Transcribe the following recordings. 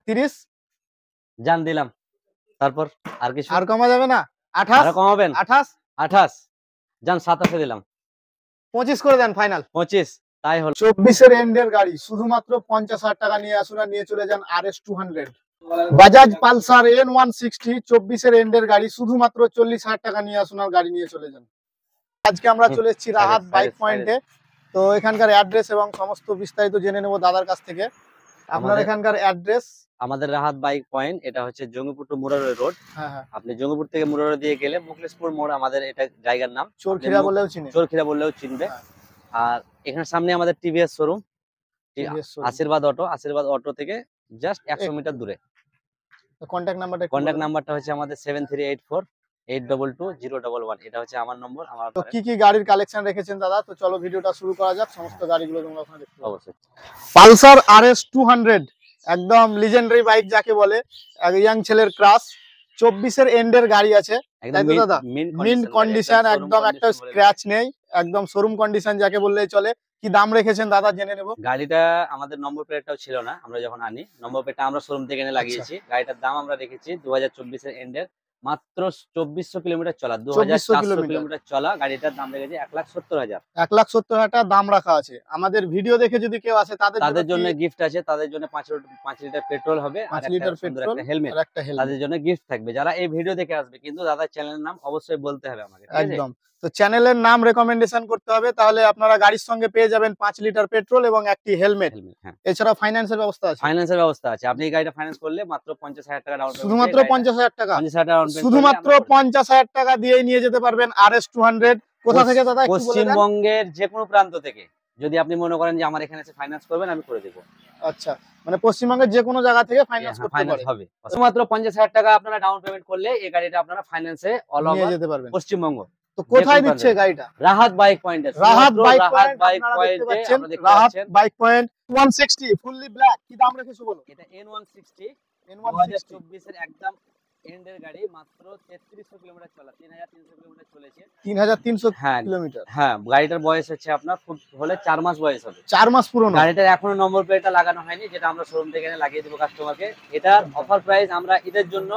30 জান দিলাম। তারপর আর কিছু আর কমা যাবে না? 28 আর কমাবেন? 28 28 জান 27 দিলাম। 25 করে দেন ফাইনাল। 25 তাই হলো। 24 এর এন্ডের গাড়ি শুধুমাত্র 50,000 টাকা নিয়ে আসুন আর নিয়ে চলে যান RS 200। বাজাজ পালসার N160 24 এর এন্ডের গাড়ি শুধুমাত্র 40,000 টাকা নিয়ে আসুন আর গাড়ি নিয়ে চলে যান। আজকে আমরা চলে এসেছি রাহাত বাইক পয়েন্টে। তো এখানকার অ্যাড্রেস এবং সমস্ত বিস্তারিত জেনে নেব দাদার কাছ থেকে। আপনার এখানকার অ্যাড্রেস? আমাদের রাহাত বাইক পয়েন্ট, এটা হচ্ছে জঙ্গিপুর টু মুরারই রোড। হ্যাঁ, আপনি জঙ্গিপুর থেকে মুরারই দিয়ে গেলে মুখলেশপুর মোড় আমাদের এটা জায়গার নাম। চোরখিরা বললেও চিনবে। চোরখিরা বললেও চিনবে। আর এখানে সামনে আমাদের টিভিএস শোরুম, আশীর্বাদ অটো থেকে জাস্ট 100 মিটার দূরে। কন্টাক্ট নাম্বারটা হচ্ছে আমাদের 7384822011। এটা হচ্ছে আমার নম্বর। আমার তো কি কি গাড়ির কালেকশন রেখেছেন দাদা? তো চলো ভিডিওটা শুরু করা যাক। সমস্ত গাড়িগুলো তোমরা ওখানে দেখতে পাবে। অবশ্যই পালসার RS 200 একদম লিজেন্ডারি বাইক যাকে বলে, ইয়াং ছেলের ক্রাশ। 24 এর এন্ডের গাড়ি আছে, একদম দাদা মিন্ট কন্ডিশন, একদম একটা স্ক্র্যাচ নেই, একদম শোরুম কন্ডিশন যাকে বললেই চলে। কি দাম রেখেছেন দাদা জেনে নেব। গাড়িটা আমাদের নম্বর প্লেটটাও ছিল না, আমরা যখন আনি নম্বর প্লেটটা আমরা শোরুম থেকে এনে লাগিয়েছি। গাড়িটার দাম আমরা রেখেছি 2024 এর এন্ডের মাত্র 2400 কিলোমিটার চলা, 2400 কিলোমিটার চলা গাড়িটার দাম রেখেছি 1,70,000। 1,70,000 টাকা দাম রাখা আছে। আমাদের ভিডিও দেখে যদি কেউ আসে তাদের জন্য গিফট আছে। তাদের জন্য 5 লিটার পেট্রোল হবে আর একটা হেলমেট, তাদের জন্য গিফট থাকবে যারা এই ভিডিও দেখে আসবে। কিন্তু দাদার চ্যানেলের নাম অবশ্যই বলতে হবে আমাকে, একদম। তো চ্যানেলের নাম রেকমেন্ডেশন করতে হবে, তাহলে আপনারা গাড়ির সঙ্গে পেয়ে যাবেন 5 লিটার পেট্রোল এবং একটি হেলমেট। এছাড়া ফাইন্যান্সের ব্যবস্থা আছে। ফাইন্যান্সের ব্যবস্থা আছে। আপনি এই গাড়িটা ফাইন্যান্স করলে মাত্র 50,000 টাকা ডাউন পেমেন্ট, শুধুমাত্র 50,000 টাকা, 50,000 টাকা ডাউন পেমেন্ট, শুধুমাত্র 50,000 টাকা দিয়েই নিয়ে যেতে পারবেন RS 200। কোথা থেকে দাদা একটু বলে দেন? পশ্চিমবঙ্গের যে কোনো প্রান্ত থেকে। যদি আপনি মনে করেন যে আমার এখানে এসে ফাইন্যান্স করবেন, আমি করে দেব। আচ্ছা, মানে পশ্চিমবঙ্গের যে কোনো জায়গা থেকে ফাইন্যান্স করতে পারবেন। হবে শুধুমাত্র 50,000 টাকা আপনারা ডাউন পেমেন্ট করলে এই গাড়িটা আপনারা ফাইন্যান্সে অল ওভার যেতে পারবেন পশ্চিমবঙ্গ। তো কোথায় দিচ্ছে গাড়িটা? রাহাত বাইক পয়েন্টে। Rahat bike point 160 fully black. কি দাম রেখেছো বলো? এটা N160 2024 এর একদম এন্ডের গাড়ি, মাত্র 3300 কিলোমিটার চলা, 3300 কিলোমিটার চলেছে। 3300 কিলোমিটার। হ্যাঁ, গাড়িটার বয়স হচ্ছে আপনার খুব হলে 4 মাস বয়স হবে। 4 মাস পুরনো। গাড়িটার এখনো নম্বর প্লেটটা লাগানো হয়নি, যেটা আমরা শোরুম থেকে এনে লাগিয়ে দেব কাস্টমারকে। এটার অফার প্রাইস আমরা ঈদের জন্য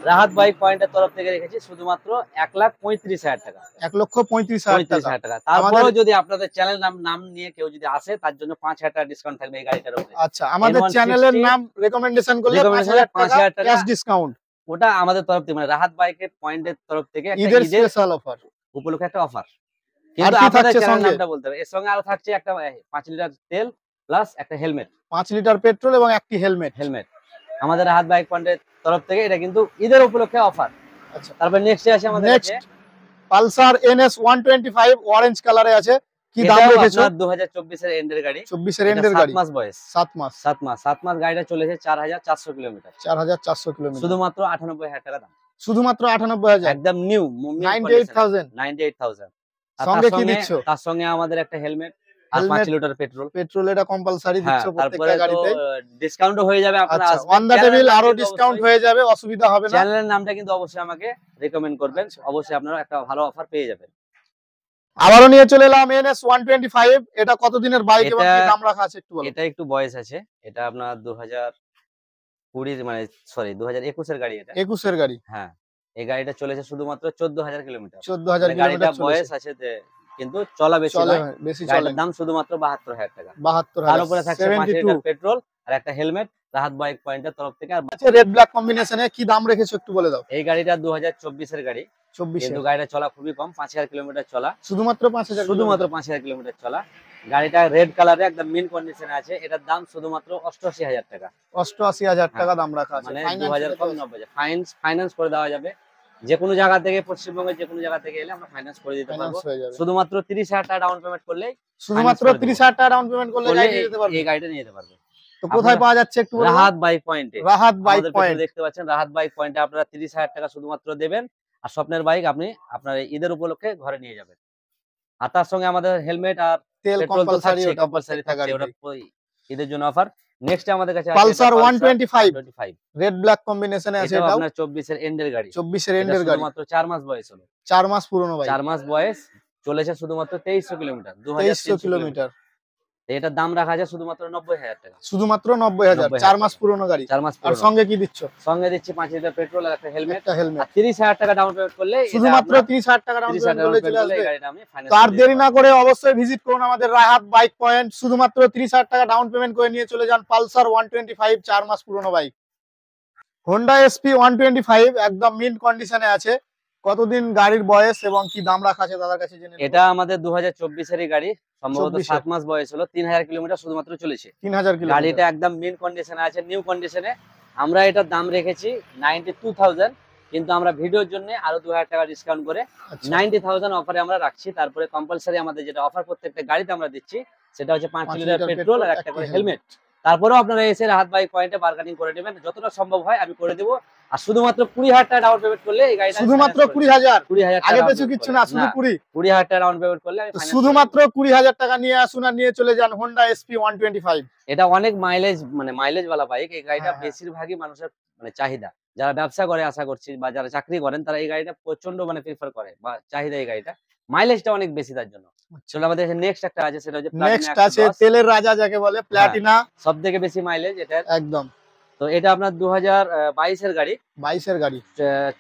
রাহাত বাইক পয়েন্টের তরফ থেকে রেখেছি শুধুমাত্র 1,35,000 টাকা। 1,35,000 টাকা। তারপরেও যদি আপনাদের চ্যানেল নাম নিয়ে কেউ যদি আসে, তার জন্য 5,000 টাকা ডিসকাউন্ট থাকবে এই গাড়িটার উপরে। আচ্ছা, আমাদের চ্যানেলের নাম রেকমেন্ডেশন করলে 5,000 টাকা ক্যাশ ডিসকাউন্ট। ওটা আমাদের তরফ থেকে, মানে রাহাত বাইকের পয়েন্টের তরফ থেকে একটা ঈদের স্পেশাল অফার উপলক্ষে একটা অফার। কিন্তু আপনাদের চ্যানেল নামটা বলতে হবে। এর সঙ্গে আরো থাকছে একটা 5 লিটার তেল প্লাস একটা হেলমেট, 5 লিটার পেট্রোল এবং একটি হেলমেট আমাদের রাহাত বাইক পয়েন্টের তরফ থেকে। এটা কিন্তু ঈদের উপলক্ষে অফার। আচ্ছা, তারপর নেক্সট আসে আমাদের কাছে পালসার NS 125 অরেঞ্জ কালারে আছে। কি দাম রেখেছো? 2024 এর এন্ডের গাড়ি। 24 এর এন্ডের গাড়ি, 7 মাস বয়স। 7 মাস গাড়িটা চলেছে 4,400 কিলোমিটার। 4,400 কিলোমিটার, শুধুমাত্র 98,000 টাকা দাম। শুধুমাত্র 98,000, একদম নিউ 98,000। সঙ্গে কি দিচ্ছ? তার সঙ্গে আমাদের একটা হেলমেট আর 5 লিটার পেট্রোল। এটা কম্পালসারি দিচ্ছ প্রত্যেকটা গাড়িতে। ডিসকাউন্ট হয়ে যাবে, আপনারা আসবেন অন দা টেবিল আরো ডিসকাউন্ট হয়ে যাবে, অসুবিধা হবে না। চ্যানেলের নামটা কিন্তু অবশ্যই আমাকে রেকমেন্ড করবেন, অবশ্যই আপনারা একটা ভালো অফার পেয়ে যাবেন। আবারো নিয়ে চলে এলাম NS 125। এটা কত দিনের বাইক এবং কি দাম রাখা আছে একটু বলো। এটা একটু বয়স আছে। এটা আপনার 2020 মানে সরি 2021 এর গাড়ি। এটা 21 এর গাড়ি। হ্যাঁ, এই গাড়িটা চলেছে শুধুমাত্র 14,000 কিলোমিটার। 14,000 কিলোমিটার গাড়িটা বয়স আছে, কিন্তু চলা বেশি নয়। গাড়ির দাম শুধুমাত্র 72,000 টাকা। 72,000। তার উপরে থাকছে 5 লিটার পেট্রোল আর একটা হেলমেট রাহাত বাইক পয়েন্টের তরফ থেকে। আর রেড ব্ল্যাক কম্বিনেশনে কি দাম রেখেছো একটু বলে দাও। এই গাড়িটা 2024 এর গাড়ি, কিন্তু গাড়িটা চলা খুবই কম, 5,000 কিলোমিটার চলা। শুধুমাত্র 5,000 কিলোমিটার চলা। গাড়িটা রেড কালারে একদম মিন কন্ডিশনে আছে। এটার দাম শুধুমাত্র 88,000 টাকা। 88,000 টাকা দাম রাখা আছে। মানে 2,000 কম 90,000। ফাইন্যান্স করে দেওয়া যাবে। যে কোনো জায়গা থেকে, পশ্চিমবঙ্গের যে কোনো জায়গা থেকে এলে আমরা ফাইন্যান্স করে দিতে পারবো। শুধুমাত্র 30,000 টাকা ডাউন পেমেন্ট করলেই, এই গাড়িটা নিয়ে যেতে পারবে। তো কোথায় পাওয়া যাচ্ছে একটু বলুন। রাহাত বাইক পয়েন্টে। রাহাত বাইক পয়েন্ট দেখতে পাচ্ছেন, রাহাত বাইক পয়েন্টে আপনারা 30,000 টাকা শুধুমাত্র দেবেন, আর স্বপ্নের বাইক আপনি আপনার ঈদের উপলক্ষে ঘরে নিয়ে যাবেন। আর তার সঙ্গে আমাদের হেলমেট আর তেল কম্পালসারি থাকছে, ওটা ঈদের জন্য অফার। নেক্সট আমাদের কাছে পালসার 125 রেড ব্ল্যাক কম্বিনেশনে আছে। এটা আপনার 24 এর এন্ডের গাড়ি। 24 এর এন্ডের গাড়ি, মাত্র 4 মাস বয়স হলো। 4 মাস পুরনো ভাই। 4 মাস বয়স, চলেছে শুধুমাত্র 2300 কিলোমিটার। 2300 কিলোমিটার। এটার দাম রাখা আছে শুধুমাত্র 90,000 টাকা। শুধুমাত্র 90,000, 4 মাস পুরনো গাড়ি। 4 মাস আর পুরনো। সঙ্গে কি দিচ্ছ? সঙ্গে দিচ্ছি 5 লিটার পেট্রোল আর একটা হেলমেট। একটা হেলমেট। আর 30,000 টাকা ডাউন পেমেন্ট করলে শুধুমাত্র 30,000 টাকা ডাউন পেমেন্ট করলে চলে আসবে। এই গাড়িটা আমি ফাইনান্স তো আর দেরি না করে অবশ্যই ভিজিট করুন আমাদের রায়হাট বাইক পয়েন্ট। শুধুমাত্র 30,000 টাকা ডাউন পেমেন্ট করে নিয়ে চলে যান পালসার 125, 4 মাস পুরনো বাইক। হোন্ডা এসপি 125 একদম মিন্ট কন্ডিশনে আছে। কতদিন গাড়ির বয়স এবং কি দাম রাখা আছে দাদার কাছে জেনে নেব। এটা আমাদের 2024 এরই গাড়ি, সম্ভবত 7 মাস বয়স হলো, 3000 কিলোমিটার শুধুমাত্র চলেছে। 3000 কিলোমিটার। গাড়িটা একদম মিন্ট কন্ডিশনে আছে, নিউ কন্ডিশনে। আমরা এটার দাম রেখেছি 92,000, কিন্তু আমরা ভিডিওর জন্য আরো 2000 টাকা ডিসকাউন্ট করে 90,000 অফারে আমরা রাখছি। তারপরে কম্পালসারি আমাদের যেটা অফার প্রত্যেকটা গাড়িতে আমরা দিচ্ছি সেটা হচ্ছে 5 লিটার পেট্রোল আর একটা করে হেলমেট। তারপরেও আপনারা এসে রাহাত বাইক পয়েন্টে বার্গেনিং করে নেবেন, যতটা সম্ভব হয় আমি করে দেবো। আর শুধুমাত্র 20,000 টাকা ডাউন পেমেন্ট করলে এই গাড়িটা শুধুমাত্র 20,000, 20,000 আগে কিছু কিচ্ছু না, শুধু 20,000 টাকা ডাউন পেমেন্ট করলে শুধুমাত্র 20,000 টাকা নিয়ে আসুন আর নিয়ে চলে যান হোন্ডা এসপি 125। এটা অনেক মাইলেজ, মানে মাইলেজ वाला বাইক। এই গাড়িটা বেশিরভাগই মানুষের মানে চাহিদা, যারা ব্যবসা করে আশা করছি বা যারা চাকরি করেন তারা এই গাড়িটা প্রচন্ড মানে প্রেফার করে বা চাহিদা এই গাড়িটা। মাইলেজটা অনেক বেশি, তার জন্য চলো আমাদের নেক্সট একটা আছে, সেটা হচ্ছে নেক্সট আছে তেলের রাজা যাকে বলে, প্লাটিনা। সবথেকে বেশি মাইলেজ এটা একদম। তো এটা আপনার 2022 এর গাড়ি, 22 এর গাড়ি,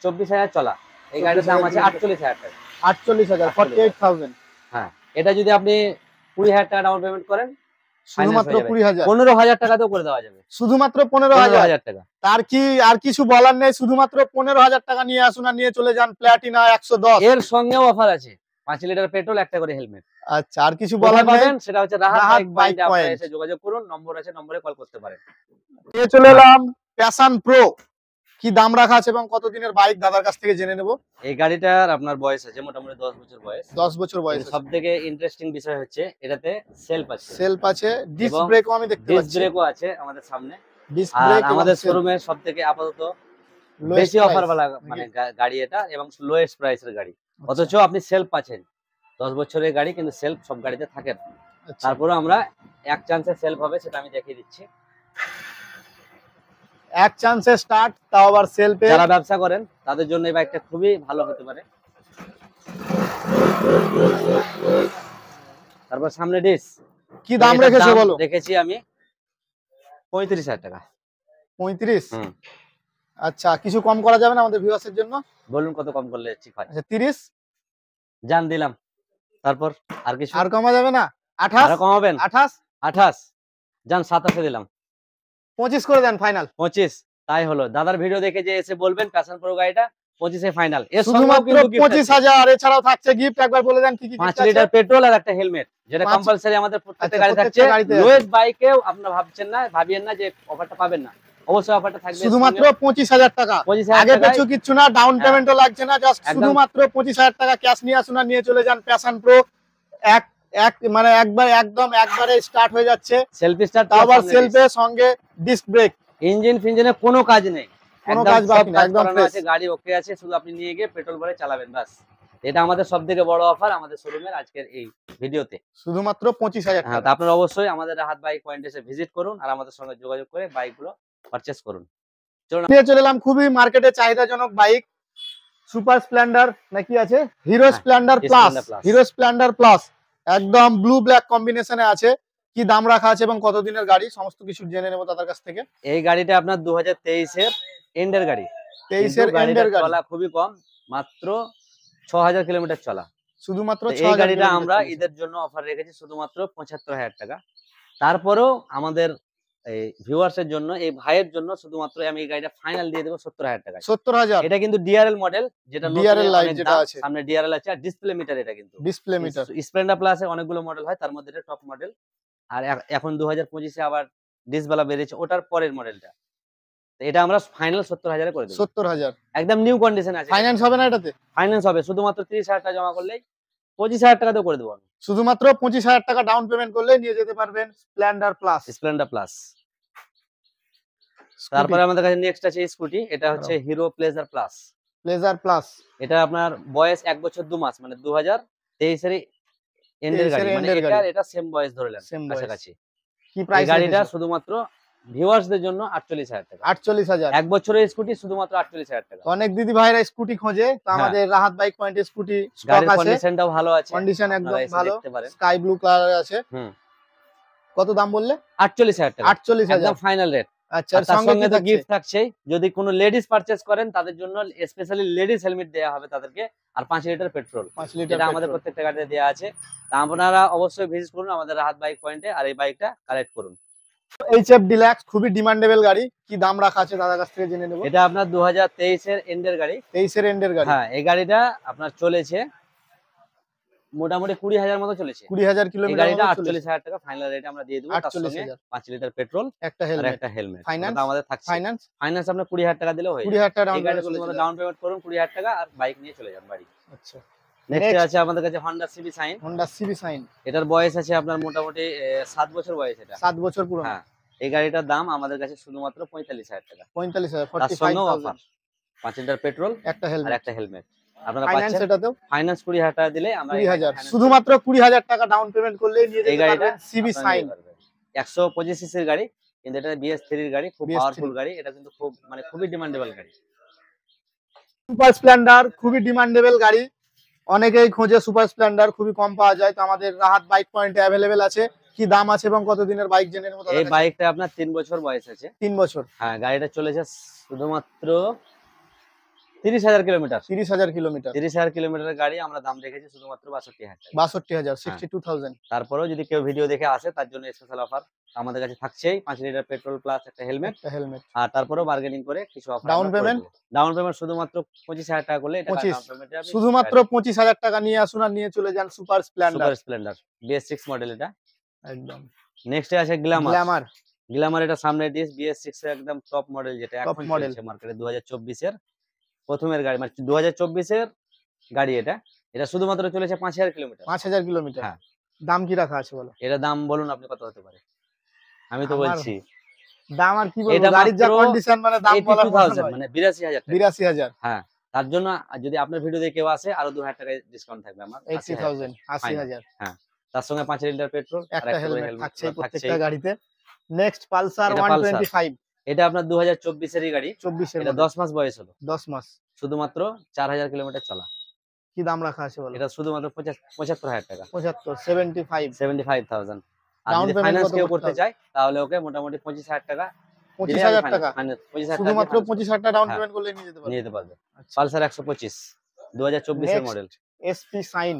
24,000 চলা। এই গাড়িটার দাম আছে 48,000 টাকা। 48,000, 48,000। হ্যাঁ, এটা যদি আপনি 20,000 টাকা ডাউন পেমেন্ট করেন শুধুমাত্র 20,000, 15,000 টাকাতেও করে দেওয়া যাবে। শুধুমাত্র 15,000 টাকা। তার কি আর কিছু বলার নেই, শুধুমাত্র 15,000 টাকা নিয়ে আসুন আর নিয়ে চলে যান প্লাটিনা 110। এর সঙ্গেও অফার আছে 5 লিটার পেট্রোল, একটা করে হেলমেট। আচ্ছা, আর কিছু বলার নেই, সেটা হচ্ছে রাহাত বাইক পয়েন্টে এসে যোগাযোগ করুন, নম্বর আছে, নম্বরে কল করতে পারেন। নিয়ে চলে এলাম প্যাশন প্রো। কি দাম রাখা আছে এবং কত দিনের বাইক দাদার কাছ থেকে জেনে নেব। এই গাড়িটার আপনার বয়স আছে মোটামুটি 10 বছর বয়স। 10 বছর বয়স। সবথেকে ইন্টারেস্টিং বিষয় হচ্ছে এটাতে সেলফ আছে। সেলফ আছে, ডিস্ক ব্রেকও আমি দেখতে পাচ্ছি। ডিস্ক ব্রেকও আছে আমাদের সামনে। ডিস্ক ব্রেক আমাদের শোরুমের সবথেকে আপাতত বেশি অফার वाला মানে গাড়ি এটা, এবং লোয়েস্ট প্রাইসের গাড়ি। অথচ আপনি সেলফ পাচ্ছেন, 10 বছরের গাড়ি কিন্তু সেলফ সব গাড়িতে থাকে না। তারপরে আমরা এক চান্সে সেলফ হবে সেটা আমি দেখিয়ে দিচ্ছি। এক চান্সে স্টার্ট, তাও আবার সেলফে। যারা ব্যবসা করেন তাদের জন্য এই বাইকটা খুবই ভালো হতে পারে। তারপর সামনে ডিস। কি দাম রেখেছে বলো? রেখেছি আমি 35,000 টাকা। 35? আচ্ছা, কিছু কম করা যাবে না আমাদের ভিউয়ার্সের জন্য? বলুন কত কম করলে ঠিক হয়। আচ্ছা, 30 জান দিলাম। তারপর আর কিছু আর কমা যাবে না? 28? আর কমাবেন? 28 জান 27 দিলাম। 25 করে দেন ফাইনাল। 25 তাই হলো। দাদার ভিডিও দেখে যে এসে বলবেন প্যাশন প্রো গাড়িটা 25 এ ফাইনাল। এর শুধুমাত্র 25,000। এছাড়াও থাকছে গিফট, একবার বলে দেন কি কি গিফট আছে। 5 লিটার পেট্রোল আর একটা হেলমেট, যেটা কম্পালসরি আমাদের প্রত্যেকটা গাড়ি থাকছে। লোয়েস্ট বাইকেও আপনারা ভাবিয়েন না যে অফারটা পাবেন না, অবশ্যই অফারটা থাকবে। শুধুমাত্র 25,000 টাকা, আগে পিছু কিচ্ছু না, ডাউন পেমেন্টও লাগছে না, জাস্ট শুধুমাত্র 25,000 টাকা ক্যাশ নিয়ে আসুন আর নিয়ে চলে যান প্যাশন প্রো। মানে একবারে স্টার্ট হয়ে যাচ্ছে, সেলফ স্টার্ট, আবার সেলফের সঙ্গে ডিস্ক ব্রেক। ইঞ্জিন ফিঞ্জিনে কোনো কাজ নেই, কোনো কাজ বাকি না, একদম ফ্রেশ আছে, গাড়ি ওকে আছে, শুধু আপনি নিয়ে গিয়ে পেট্রোল ভরে চালাবেন বাস। এটা আমাদের সবথেকে বড় অফার আমাদের শোরুমের আজকের এই ভিডিওতে, শুধুমাত্র 25,000 টাকা। আপনারা অবশ্যই আমাদের রাহাত বাইক পয়েন্টে এসে ভিজিট করুন আর আমাদের সঙ্গে যোগাযোগ করে বাইকগুলো পারচেজ করুন। নিয়ে চলে এলাম খুবই মার্কেটে চাহিদাজনক বাইক, সুপার স্প্লেন্ডার নাকি আছে, hero Splendor plus. Hero Splendor plus একদম ব্লু ব্ল্যাক কম্বিনেশনে আছে। কি দাম রাখা আছে এবং কত দিনের গাড়ি সমস্ত কিছু জেনে নেব দাদার কাছ থেকে। এই গাড়িটা আপনার 2023 এর এন্ডের গাড়ি। 23 এর এন্ডের গাড়ি, চলা খুবই কম, মাত্র 6000 কিলোমিটার চলা। শুধুমাত্র এই গাড়িটা আমরা ঈদের জন্য অফার রেখেছি শুধুমাত্র 75,000 টাকা। তারপরেও আমাদের এই ভিউয়ার্সের জন্য, এই ভাইয়ের জন্য শুধুমাত্র আমি এই গাড়িটা ফাইনাল দিয়ে দেব 70,000 টাকা। 70,000। এটা কিন্তু ডিআরএল মডেল, যেটা ডিআরএল লাইট যেটা আছে, সামনে ডিআরএল আছে আর ডিসপ্লে মিটার। এটা কিন্তু ডিসপ্লে মিটার। স্প্লেন্ডার প্লাসে অনেকগুলো মডেল হয়, তার মধ্যে এটা টপ মডেল। আর এখন 2025 এ আবার ডিসবালা বেরিয়েছে, ওটার পরের মডেলটা। এটা আমরা ফাইনাল 70,000 এ করে দেব। 70,000 একদম নিউ কন্ডিশন আছে। ফাইনান্স হবে না এটাতে? ফাইনান্স হবে, শুধুমাত্র 30,000 টাকা জমা করলেই 25,000 টাকা দিয়ে করে দেব আমি। শুধুমাত্র 25,000 টাকা ডাউন পেমেন্ট করলে নিয়ে যেতে পারবেন স্প্লেন্ডার প্লাস। Splendor plus. তারপরে আমাদের কাছে নেক্সট আছে স্কুটি, এটা হচ্ছে hero pleasure plus. Pleasure plus, এটা আপনার বয়স 1 বছর 2 মাস, মানে 2023 এর এন্ডের গাড়ি, মানে এটা সেম বয়স ধরলেন কাছাকাছি। কি প্রাইস? গাড়িটা শুধুমাত্র ভিউয়ার্সদের জন্য 48,000 টাকা। 48,000 1 বছরের স্কুটি শুধুমাত্র 48,000 টাকা। অনেক দিদি ভাইরা স্কুটি খোঁজে, তো আমাদের রাহাত বাইক পয়েন্টে স্কুটি স্টক আছে। কন্ডিশনটাও ভালো আছে, কন্ডিশন একদম ভালো, স্কাই ব্লু কালার আছে। কত দাম বললে? 48,000 টাকা 48,000 একদম ফাইনাল রেট। আচ্ছা, আর তার সঙ্গে সঙ্গে কি তো থাকছে? গিফট থাকছে, যদি কোনো লেডিস পারচেজ করেন তাদের জন্য স্পেশালি লেডিস হেলমেট দেওয়া হবে তাদেরকে, আর 5 লিটার পেট্রোল, 5 লিটার এটা আমাদের প্রত্যেকটা গাড়িতে দেওয়া আছে। তা আপনারা অবশ্যই ভিজিট করুন আমাদের রাহাত বাইক পয়েন্টে, আর এই বাইকটা কালেক্ট করুন। এইচএফ ডিলাক্স খুবই ডিমান্ডেবল গাড়ি, কি দাম রাখা আছে দাদার কাছ থেকে জেনে নেব। এটা আপনার 2023 এর এন্ডের গাড়ি। 23 এর এন্ডের গাড়ি। হ্যাঁ, এই গাড়িটা আপনার চলেছে মোটামুটি 20,000 মতো চলেছে। 20,000 এই কিলোমিটার গাড়িটা মতো চলেছে। 48,000 টাকা ফাইনাল রেট আমরা দিয়ে দেব। তার সঙ্গে 48,000 5 লিটার পেট্রোল, একটা আর হেলমেট। একটা হেলমেট ফাইনান্স আমাদের থাকছে। ফাইনান্স ফাইনান্স আপনার 20,000 টাকা দিলেও হয়ে 20,000 টাকা যাবে। এই গাড়িটা ডাউন শুধুমাত্র পেমেন্ট ডাউন পেমেন্ট করুন 20,000 টাকা, আর বাইক নিয়ে চলে যান বাড়ি। আচ্ছা, নেক্সট আছে আমাদের কাছে Honda CB Shine। Honda CB Shine এটার বয়স আছে আপনার মোটামুটি 7 বছর বয়স এটা। 7 বছর পুরনো। হ্যাঁ, এই গাড়িটার দাম আমাদের কাছে শুধুমাত্র 45,000 টাকা। 45,000 তার সঙ্গে 45,000 অফার 5 লিটার পেট্রোল, একটা আর হেলমেট। একটা হেলমেট আপনারা ফাইনান্স পাচ্ছেন। এটাতেও ফাইনান্স 20,000 টাকা দিলে আমরা 20,000 শুধুমাত্র 20,000 টাকা ডাউন পেমেন্ট করলেই নিয়ে এই যেতে গাড়িটা পারবেন CB Shine। 125 সিসির গাড়ি, কিন্তু এটা BS3 এর গাড়ি, খুব BS3 পাওয়ারফুল গাড়ি। এটা কিন্তু খুব মানে খুবই ডিমান্ডেবল গাড়ি। সুপার স্প্লেন্ডার খুবই ডিমান্ডেবল গাড়ি, অনেকেই খোঁজে সুপার স্প্লেন্ডার, খুবই কম পাওয়া যায়, তো আমাদের রাহাত বাইক পয়েন্টে অ্যাভেলেবেল আছে। কি দাম আছে এবং কত দিনের বাইক জেনে নেব। এই বাইকটা আপনার 3 বছর বয়স আছে। 3 বছর। হ্যাঁ, গাড়িটা চলেছে শুধুমাত্র 30,000 কিলোমিটার। 30,000 কিলোমিটার। 30,000 কিলোমিটারের গাড়ি আমরা দাম রেখেছি শুধুমাত্র 62,000 টাকা। 62,000 62,000। তারপরেও যদি কেউ ভিডিও দেখে আসে তার জন্য স্পেশাল অফার আমাদের কাছে থাকছেই, 5 লিটার পেট্রোল প্লাস একটা হেলমেট। আর তারপরেও বার্গেনিং করে কিছু অফার। ডাউন পেমেন্ট শুধুমাত্র 25,000 টাকা করলে এটা ডাউন পেমেন্টে আপনি শুধুমাত্র 25,000 টাকা নিয়ে আসুন আর নিয়ে চলে যান super Splendor. Super Splendor BS6 model এটা একদম। নেক্সট আছে গ্ল্যামার। গ্ল্যামার এটা সামনে ডিস BS6 এর একদম টপ মডেল, যেটা এখন চলছে মার্কেটে 2024 এর প্রথমের গাড়ি, মানে 2024 এর গাড়ি। এটা শুধুমাত্র চলেছে 5,000 কিলোমিটার। 5,000 কিলোমিটার। হ্যাঁ, দাম কি রাখা আছে বলো? এটা দাম বলুন আপনি কত হতে পারে? আমি তো বলছি দাম আর কি বলবো, গাড়ির যা কন্ডিশন, মানে দাম বলা 82,000 মানে 82,000 টাকা। 82,000। হ্যাঁ, তার জন্য যদি আপনার ভিডিও দেখে কেউ আসে আরো 2,000 টাকা ডিসকাউন্ট থাকবে আমার। 80,000 80,000। হ্যাঁ, তার সঙ্গে 5 লিটার পেট্রোল, আর একটা একটা হেলমেট থাকছে থাকছে প্রত্যেকটা গাড়িতে। Next Pulsar 125। এটা আপনার 2024 এরই গাড়ি। 24 এর এটা 10 মাস বয়স হলো। 10 মাস। শুধুমাত্র 4,000 কিলোমিটার চলা। কি দাম রাখা আছে বলো? এটা শুধুমাত্র 75,000 টাকা। 75,000। আর যদি ফাইন্যান্স কেউ করতে চায় তাহলে ওকে মোটামুটি 25,000 টাকা। 25,000 টাকা শুধুমাত্র 25,000 টাকা ডাউন হ্যাঁ, পেমেন্ট করলে নিয়ে যেতে পারবে। পালসার 125 2024 এর মডেল SP Shine।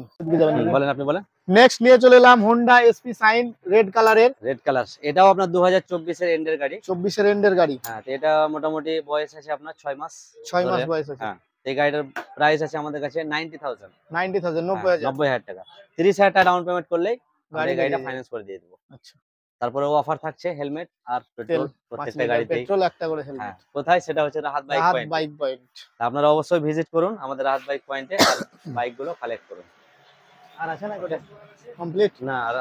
বলেন, আপনি বলেন। নেক্সট নিয়ে চলে এলাম Honda SP Shine রেড কালারের। রেড কালার, এটাও আপনার 2024 এর এন্ডের গাড়ি। 24 এর এন্ডের গাড়ি। হ্যাঁ, তো এটা মোটামুটি বয়স আছে আপনার 6 মাস। 6 মাস বয়স আছে। হ্যাঁ, এই গাড়িটার প্রাইস আছে আমাদের কাছে 90,000 90,000 টাকা। 30,000 টাকা ডাউন পেমেন্ট করলেই গাড়িটা ফাইন্যান্স করে দিয়ে দেবো। আচ্ছা, তারপরে অফার থাকছে হেলমেট আর পেট্রোল প্রত্যেকটা গাড়িতেই। পেট্রোল একটা করে হেলমেট। হ্যাঁ, কোথায়? সেটা হচ্ছে রাহাত বাইক পয়েন্ট। আপনারা অবশ্যই ভিজিট করুন আমাদের রাহাত বাইক পয়েন্টে, আর বাইকগুলো কালেক্ট করুন। আর আছে না কমপ্লিট? না, আর